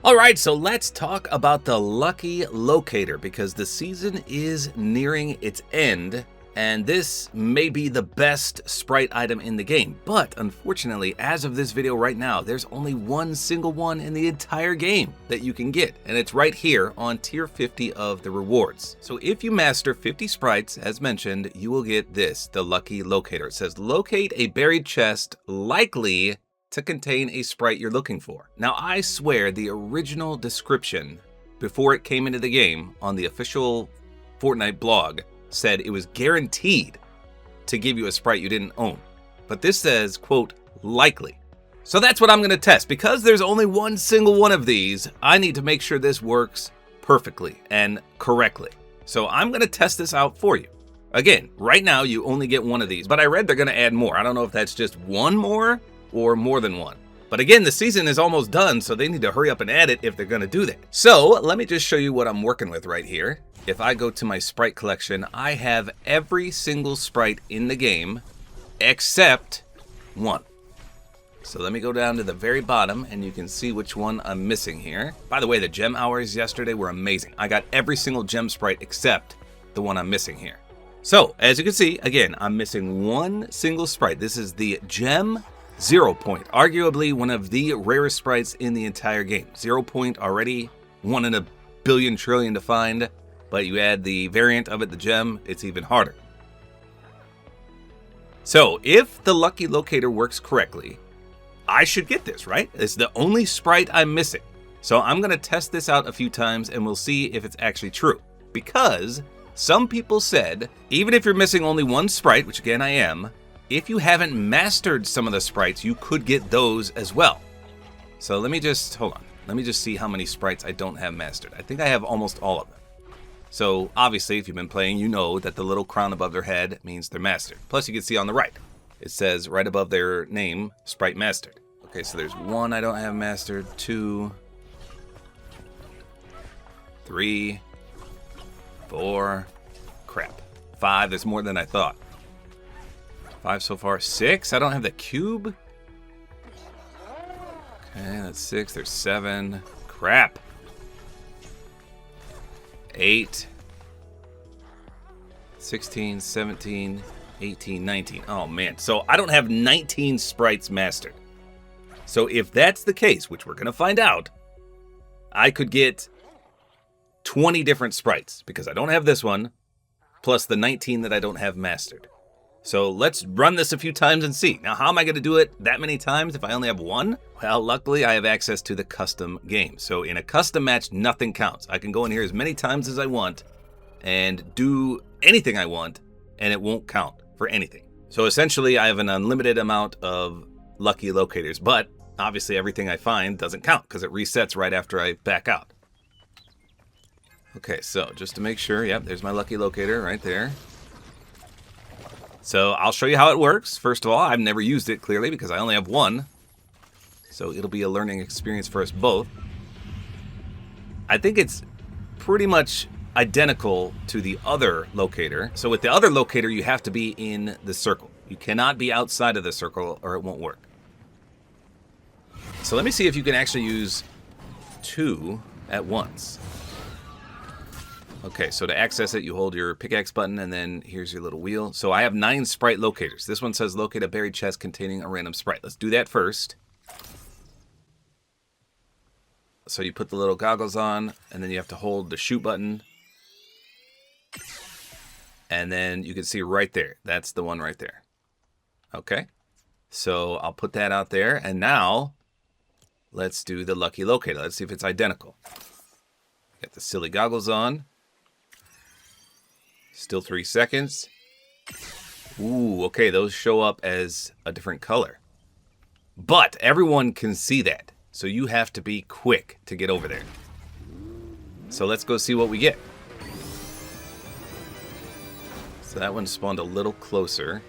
Alright, so let's talk about the Lucky Locator because the season is nearing its end, and this may be the best Sprite item in the game. But unfortunately, as of this video right now, there's only one single one in the entire game that you can get, and it's right here on tier 50 of the rewards. So if you master 50 sprites, as mentioned, you will get this, the Lucky Locator. It says, locate a buried chest, likely to contain a sprite you're looking for. Now, I swear the original description before it came into the game on the official Fortnite blog said it was guaranteed to give you a sprite you didn't own. But this says, quote, likely. So that's what I'm gonna test. Because there's only one single one of these, I need to make sure this works perfectly and correctly. So I'm gonna test this out for you. Again, right now you only get one of these, but I read they're gonna add more. I don't know if that's just one more or more than one. But again, the season is almost done, so they need to hurry up and add it if they're gonna do that. So let me just show you what I'm working with right here. If I go to my sprite collection, I have every single sprite in the game except one. So let me go down to the very bottom and you can see which one I'm missing here. By the way, the gem hours yesterday were amazing. I got every single gem sprite except the one I'm missing here. So as you can see, again, I'm missing one single sprite. This is the gem 0 point, arguably one of the rarest sprites in the entire game. 0 point already, 1 in a billion trillion to find, but you add the variant of it, the gem, it's even harder. So if the Lucky Locator works correctly, I should get this, right? It's the only sprite I'm missing. So I'm gonna test this out a few times and we'll see if it's actually true. Because some people said, even if you're missing only one sprite, which again I am, if you haven't mastered some of the sprites, you could get those as well. So let me just, hold on. Let me just see how many sprites I don't have mastered. I think I have almost all of them. So obviously, if you've been playing, you know that the little crown above their head means they're mastered. Plus you can see on the right, it says right above their name, Sprite Mastered. Okay, so there's 1 I don't have mastered, 2, 3, 4, crap, 5, there's more than I thought. 5 so far. 6? I don't have the cube? Okay, that's 6. There's 7. Crap. 8. 16, 17, 18, 19. Oh, man. So I don't have 19 sprites mastered. So if that's the case, which we're going to find out, I could get 20 different sprites because I don't have this one, plus the 19 that I don't have mastered. So let's run this a few times and see. Now, how am I going to do it that many times if I only have one? Well, luckily, I have access to the custom game. So in a custom match, nothing counts. I can go in here as many times as I want and do anything I want, and it won't count for anything. So essentially, I have an unlimited amount of Lucky Locators, but obviously everything I find doesn't count because it resets right after I back out. Okay, so just to make sure, yep, there's my Lucky Locator right there. So I'll show you how it works. First of all, I've never used it clearly because I only have one. So it'll be a learning experience for us both. I think it's pretty much identical to the other locator. So with the other locator, you have to be in the circle. You cannot be outside of the circle or it won't work. So let me see if you can actually use 2 at once. Okay, so to access it, you hold your pickaxe button, and then here's your little wheel. So I have 9 sprite locators. This one says locate a buried chest containing a random sprite. Let's do that first. So you put the little goggles on, and then you have to hold the shoot button. And then you can see right there. That's the one right there. Okay, so I'll put that out there, and now let's do the Lucky Locator. Let's see if it's identical. Got the silly goggles on. Still 3 seconds. Ooh, okay, those show up as a different color. But everyone can see that, so you have to be quick to get over there. So let's go see what we get. So that one spawned a little closer.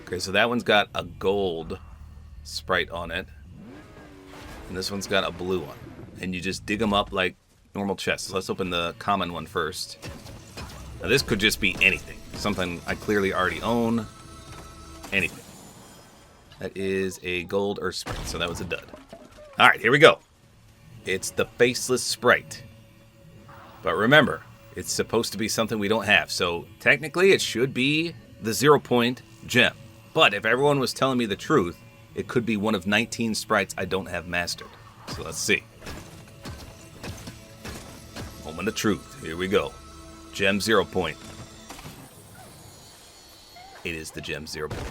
Okay, so that one's got a gold sprite on it. And this one's got a blue one. And you just dig them up like normal chests. Let's open the common one first. Now this could just be anything. Something I clearly already own. Anything. That is a gold earth sprite, so that was a dud. All right, here we go. It's the faceless Sprite. But remember, it's supposed to be something we don't have. So technically, it should be the 0-point gem. But if everyone was telling me the truth, it could be one of 19 sprites I don't have mastered. So let's see. Moment of truth. Here we go. Gem 0-point. It is the gem 0-point.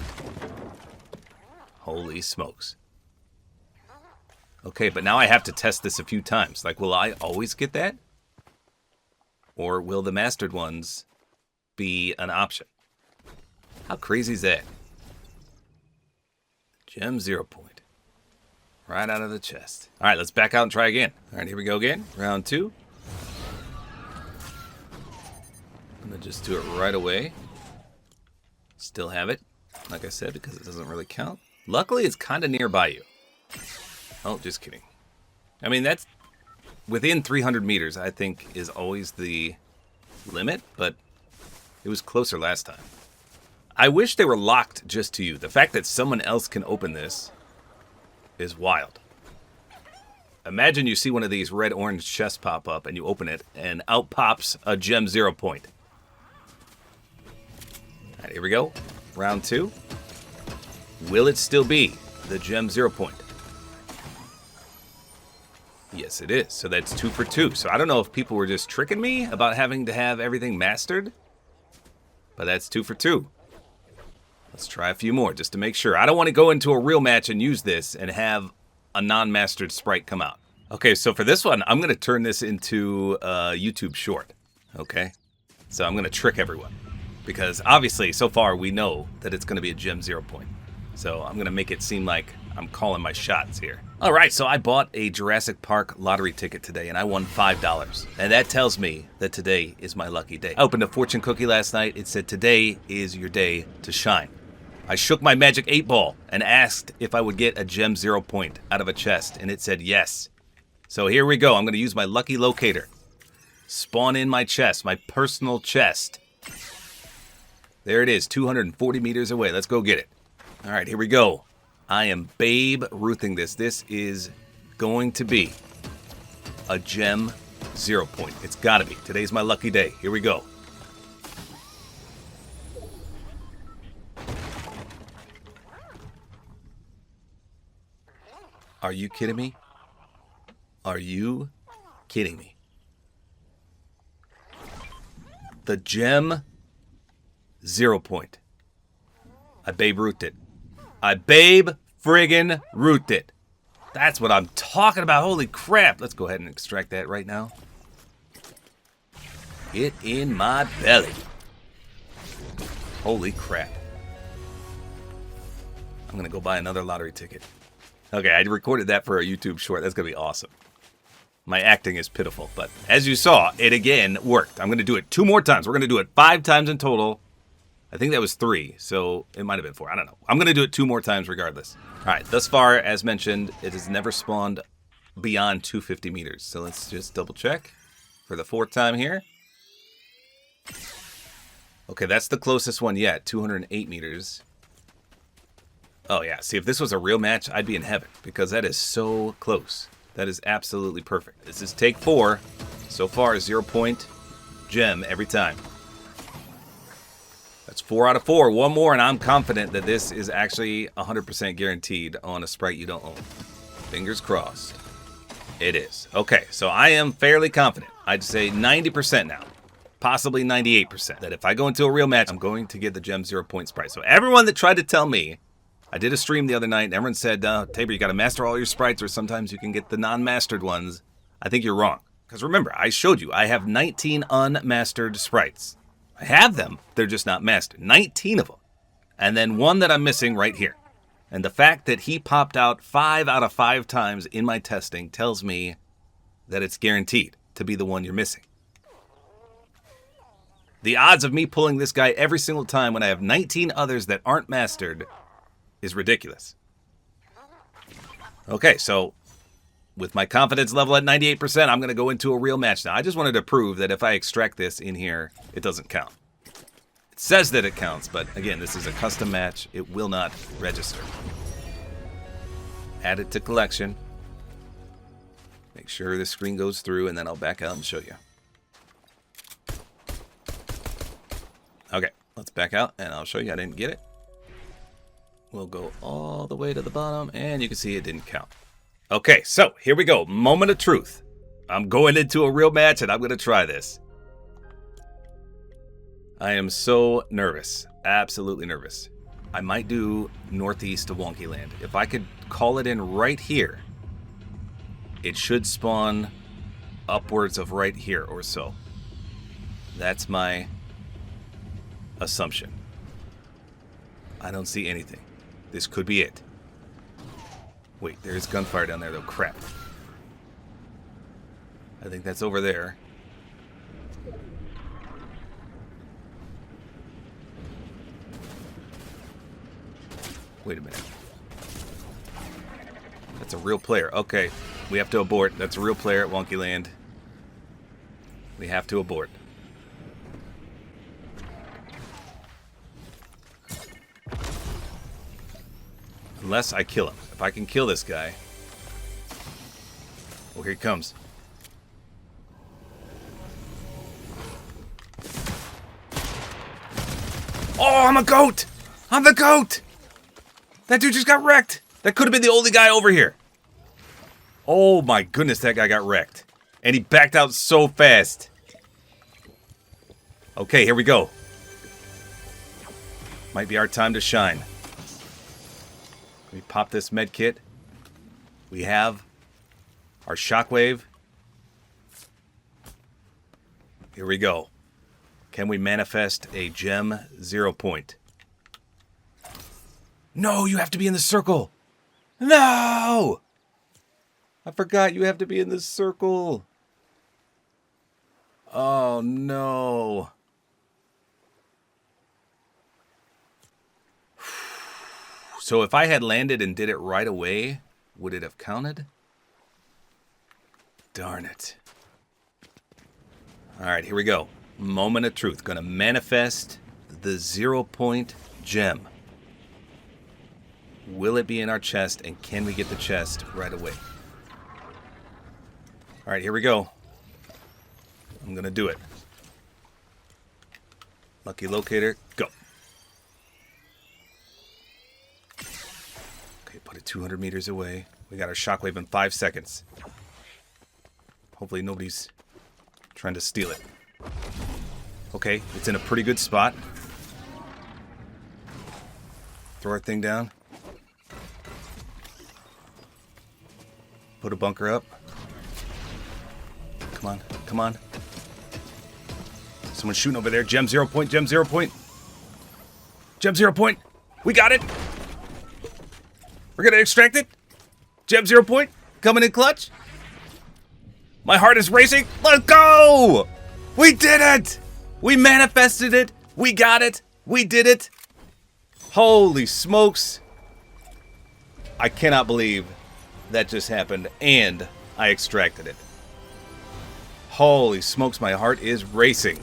Holy smokes. Okay, but now I have to test this a few times. Like, will I always get that? Or will the mastered ones be an option? How crazy is that? Gem 0-point. Right out of the chest. All right, let's back out and try again. All right, here we go again. Round 2. I'm going to just do it right away. Still have it, like I said, because it doesn't really count. Luckily, it's kind of nearby you. Oh, just kidding. I mean, that's within 300 meters, I think, is always the limit, but it was closer last time. I wish they were locked just to you. The fact that someone else can open this is wild. Imagine you see one of these red-orange chests pop up, and you open it, and out pops a gem 0-point. All right, here we go. Round 2. Will it still be the gem 0-point? Yes, it is. So that's 2 for 2. So I don't know if people were just tricking me about having to have everything mastered, but that's 2 for 2. Let's try a few more just to make sure. I don't want to go into a real match and use this and have a non-mastered sprite come out. Okay, so for this one, I'm going to turn this into a YouTube short. Okay? So I'm going to trick everyone. Because obviously, so far, we know that it's going to be a gem 0-point. So I'm going to make it seem like I'm calling my shots here. All right, so I bought a Jurassic Park lottery ticket today, and I won $5. And that tells me that today is my lucky day. I opened a fortune cookie last night. It said, today is your day to shine. I shook my magic 8-ball and asked if I would get a gem 0-point out of a chest, and it said yes. So here we go. I'm going to use my Lucky Locator. Spawn in my chest, my personal chest. There it is, 240 meters away. Let's go get it. All right, here we go. I am Babe Ruthing this. This is going to be a gem 0-point. It's got to be. Today's my lucky day. Here we go. Are you kidding me? Are you kidding me? The gem 0-point. I Babe Ruthed it. I Babe friggin' Ruthed it. That's what I'm talking about. Holy crap. Let's go ahead and extract that right now. Get in my belly. Holy crap. I'm going to go buy another lottery ticket. Okay, I recorded that for a YouTube short. That's going to be awesome. My acting is pitiful, but as you saw, it again worked. I'm going to do it 2 more times. We're going to do it 5 times in total. I think that was 3, so it might have been 4. I don't know. I'm going to do it 2 more times regardless. All right, thus far, as mentioned, it has never spawned beyond 250 meters. So let's just double check for the 4th time here. Okay, that's the closest one yet, 208 meters. Oh yeah, see, if this was a real match, I'd be in heaven because that is so close. That is absolutely perfect. This is take 4. So far, 0-point gem every time. That's 4 out of 4. 1 more, and I'm confident that this is actually 100% guaranteed on a sprite you don't own. Fingers crossed. It is. Okay, so I am fairly confident. I'd say 90% now. Possibly 98%. That if I go into a real match, I'm going to get the gem 0-point sprite. So everyone that tried to tell me, I did a stream the other night, and everyone said, Tabor, you got to master all your sprites, or sometimes you can get the non-mastered ones. I think you're wrong. Because remember, I showed you, I have 19 unmastered sprites. I have them, they're just not mastered. 19 of them. And then 1 that I'm missing right here. And the fact that he popped out 5 out of 5 times in my testing tells me that it's guaranteed to be the one you're missing. The odds of me pulling this guy every single time when I have 19 others that aren't mastered is ridiculous. Okay, so with my confidence level at 98%, I'm going to go into a real match now. I just wanted to prove that if I extract this in here, it doesn't count. It says that it counts, but again, this is a custom match. It will not register. Add it to collection. Make sure the screen goes through, and then I'll back out and show you. Okay, let's back out, and I'll show you I didn't get it. We'll go all the way to the bottom, and you can see it didn't count. Okay, so here we go. Moment of truth. I'm going into a real match, and I'm going to try this. I am so nervous. Absolutely nervous. I might do northeast of Wonky Land. If I could call it in right here, it should spawn upwards of right here or so. That's my assumption. I don't see anything. This could be it. Wait, there's gunfire down there though. Crap. I think that's over there. Wait a minute. That's a real player. Okay, we have to abort. That's a real player at Wonky Land. We have to abort. Unless I kill him. If I can kill this guy. Oh, here he comes. Oh, I'm a goat! I'm the goat! That dude just got wrecked. That could have been the only guy over here. Oh my goodness, that guy got wrecked. And he backed out so fast. Okay, here we go. Might be our time to shine. Let me pop this med kit. We have our shockwave. Here we go. Can we manifest a gem 0 point? No, you have to be in the circle. No! I forgot you have to be in the circle. Oh, no. So if I had landed and did it right away, would it have counted? Darn it. All right, here we go. Moment of truth. Gonna manifest the 0 point gem. Will it be in our chest, and can we get the chest right away? All right, here we go. I'm gonna do it. Lucky Locator, go. Okay, put it 200 meters away. We got our shockwave in 5 seconds. Hopefully nobody's trying to steal it. Okay, it's in a pretty good spot. Throw our thing down. Put a bunker up. Come on, come on. Someone's shooting over there. Gem 0 point, gem 0 point. Gem 0 point. We got it. We're gonna extract it. Gem 0 point. Coming in clutch. My heart is racing. Let's go! We did it! We manifested it. We got it. We did it. Holy smokes. I cannot believe that just happened, and I extracted it. Holy smokes, my heart is racing.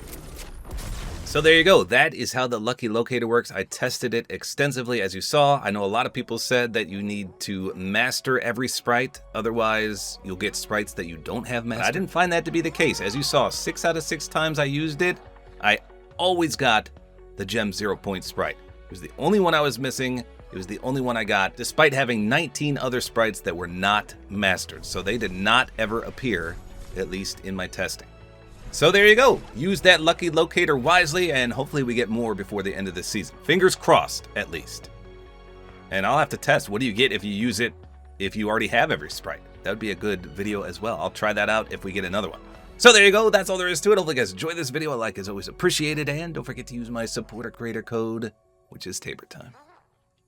So there you go. That is how the Lucky Locator works. I tested it extensively, as you saw. I know a lot of people said that you need to master every sprite, otherwise you'll get sprites that you don't have mastered. I didn't find that to be the case. As you saw, 6 out of 6 times I used it, I always got the gem 0 point sprite. It was the only one I was missing. It was the only one I got, despite having 19 other sprites that were not mastered. So they did not ever appear, at least in my testing. So there you go. Use that Lucky Locator wisely, and hopefully we get more before the end of this season. Fingers crossed, at least. And I'll have to test. What do you get if you use it if you already have every sprite? That would be a good video as well. I'll try that out if we get another one. So there you go. That's all there is to it. Hopefully you guys enjoyed this video. A like is always appreciated. And don't forget to use my Support-A-Creator Code, which is tabortime.